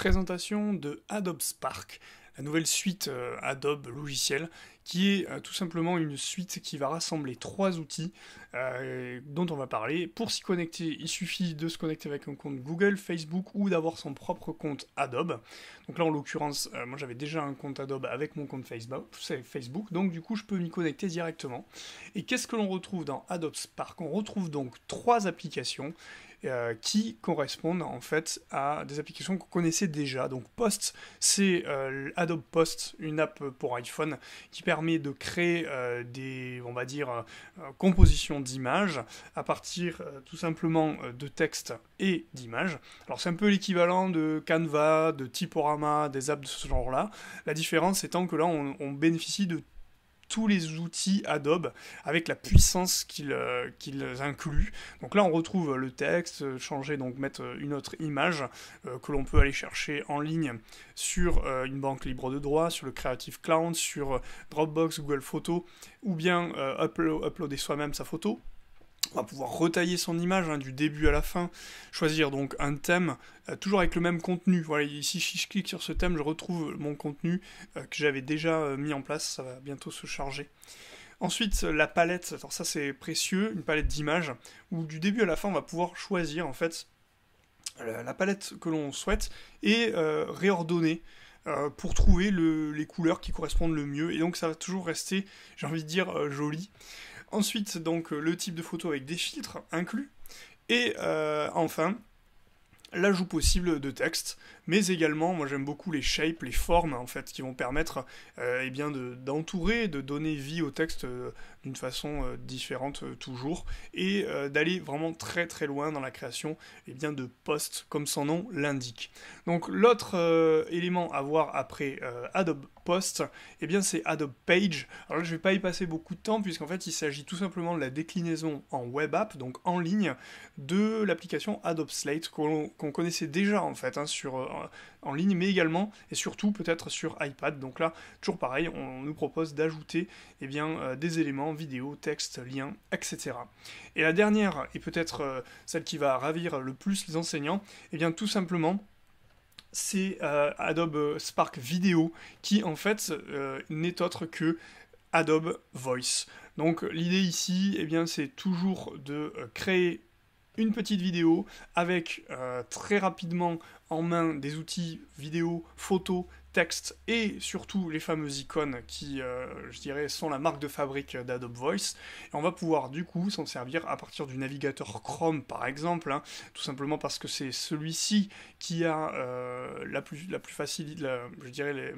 présentation de Adobe Spark, la nouvelle suite Adobe logiciel, qui est tout simplement une suite qui va rassembler trois outils dont on va parler. Pour s'y connecter, il suffit de se connecter avec un compte Google, Facebook ou d'avoir son propre compte Adobe. Donc là, en l'occurrence, moi j'avais déjà un compte Adobe avec mon compte Facebook, donc du coup je peux m'y connecter directement. Et qu'est-ce que l'on retrouve dans Adobe Spark? On retrouve donc trois applications qui correspondent en fait à des applications qu'on connaissait déjà. Donc Post, c'est Adobe Post, une app pour iPhone qui permet de créer des, on va dire, compositions d'images à partir tout simplement de textes et d'images. Alors c'est un peu l'équivalent de Canva, de Typorama, des apps de ce genre-là. La différence étant que là on bénéficie de tous les outils Adobe avec la puissance qu'ils incluent. Donc là on retrouve le texte, changer, donc mettre une autre image que l'on peut aller chercher en ligne sur une banque libre de droit, sur le Creative Cloud, sur Dropbox, Google Photos, ou bien uploader soi-même sa photo. On va pouvoir retailler son image du début à la fin, choisir donc un thème, toujours avec le même contenu. Voilà, ici si je clique sur ce thème, je retrouve mon contenu que j'avais déjà mis en place, ça va bientôt se charger. Ensuite, la palette, alors ça c'est précieux, une palette d'images, où du début à la fin on va pouvoir choisir en fait la palette que l'on souhaite et réordonner pour trouver les couleurs qui correspondent le mieux, et donc ça va toujours rester, j'ai envie de dire, joli. Ensuite, donc, le type de photo avec des filtres inclus. Et enfin, l'ajout possible de texte, mais également, moi j'aime beaucoup les shapes, les formes en fait, qui vont permettre eh bien d'entourer, de donner vie au texte d'une façon différente toujours, et d'aller vraiment très très loin dans la création eh bien, de posts, comme son nom l'indique. Donc l'autre élément à voir après Adobe Post, eh bien c'est Adobe Page. Alors là je ne vais pas y passer beaucoup de temps, puisqu'en fait il s'agit tout simplement de la déclinaison en web app, donc en ligne, de l'application Adobe Slate qu'on connaissait déjà en fait en ligne, mais également et surtout peut-être sur iPad. Donc là, toujours pareil, on nous propose d'ajouter eh bien, des éléments, vidéo, texte, liens, etc. Et la dernière, et peut-être celle qui va ravir le plus les enseignants, eh bien tout simplement, c'est Adobe Spark Video, qui en fait n'est autre que Adobe Voice. Donc l'idée ici, eh bien, c'est toujours de créer une petite vidéo avec très rapidement en main des outils vidéo, photo, texte et surtout les fameuses icônes qui, je dirais, sont la marque de fabrique d'Adobe Voice. Et on va pouvoir du coup s'en servir à partir du navigateur Chrome par exemple, hein, tout simplement parce que c'est celui-ci qui a la plus facile, je dirais,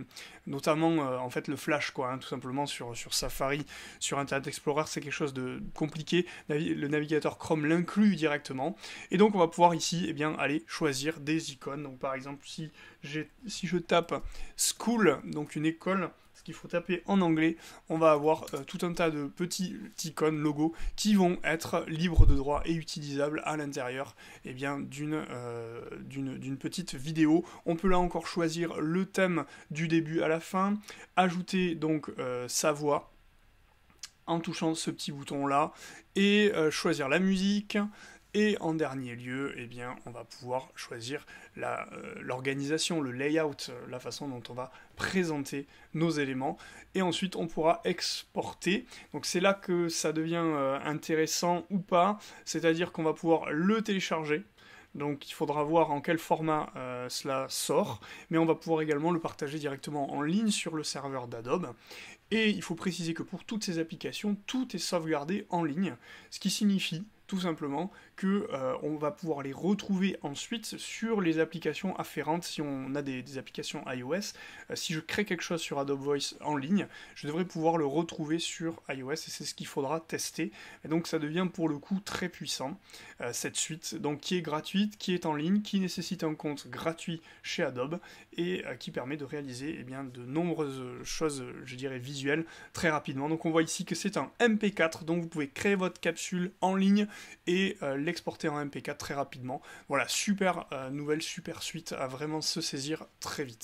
notamment en fait le Flash, quoi, hein, tout simplement sur Safari, sur Internet Explorer, c'est quelque chose de compliqué. Le navigateur Chrome l'inclut directement. Et donc on va pouvoir ici eh bien, aller choisir des icônes. Donc par exemple si je tape School, donc une école, ce qu'il faut taper en anglais, on va avoir tout un tas de petits icônes, logos, qui vont être libres de droit et utilisables à l'intérieur eh bien, d'une petite vidéo. On peut là encore choisir le thème du début à la fin, ajouter donc sa voix en touchant ce petit bouton là, et choisir la musique. Et en dernier lieu, eh bien, on va pouvoir choisir l'organisation, le layout, la façon dont on va présenter nos éléments. Et ensuite, on pourra exporter. Donc c'est là que ça devient intéressant ou pas. C'est-à-dire qu'on va pouvoir le télécharger. Donc il faudra voir en quel format cela sort. Mais on va pouvoir également le partager directement en ligne sur le serveur d'Adobe. Et il faut préciser que pour toutes ces applications, tout est sauvegardé en ligne. Ce qui signifie tout simplement que on va pouvoir les retrouver ensuite sur les applications afférentes. Si on a des applications iOS, si je crée quelque chose sur Adobe Voice en ligne, je devrais pouvoir le retrouver sur iOS, et c'est ce qu'il faudra tester. Et donc ça devient pour le coup très puissant, cette suite, donc qui est gratuite, qui est en ligne, qui nécessite un compte gratuit chez Adobe, et qui permet de réaliser eh bien, de nombreuses choses, je dirais, visuelles, très rapidement. Donc on voit ici que c'est un MP4, donc vous pouvez créer votre capsule en ligne et l'exporter en MP4 très rapidement. Voilà, super nouvelle, super suite à vraiment se saisir très vite.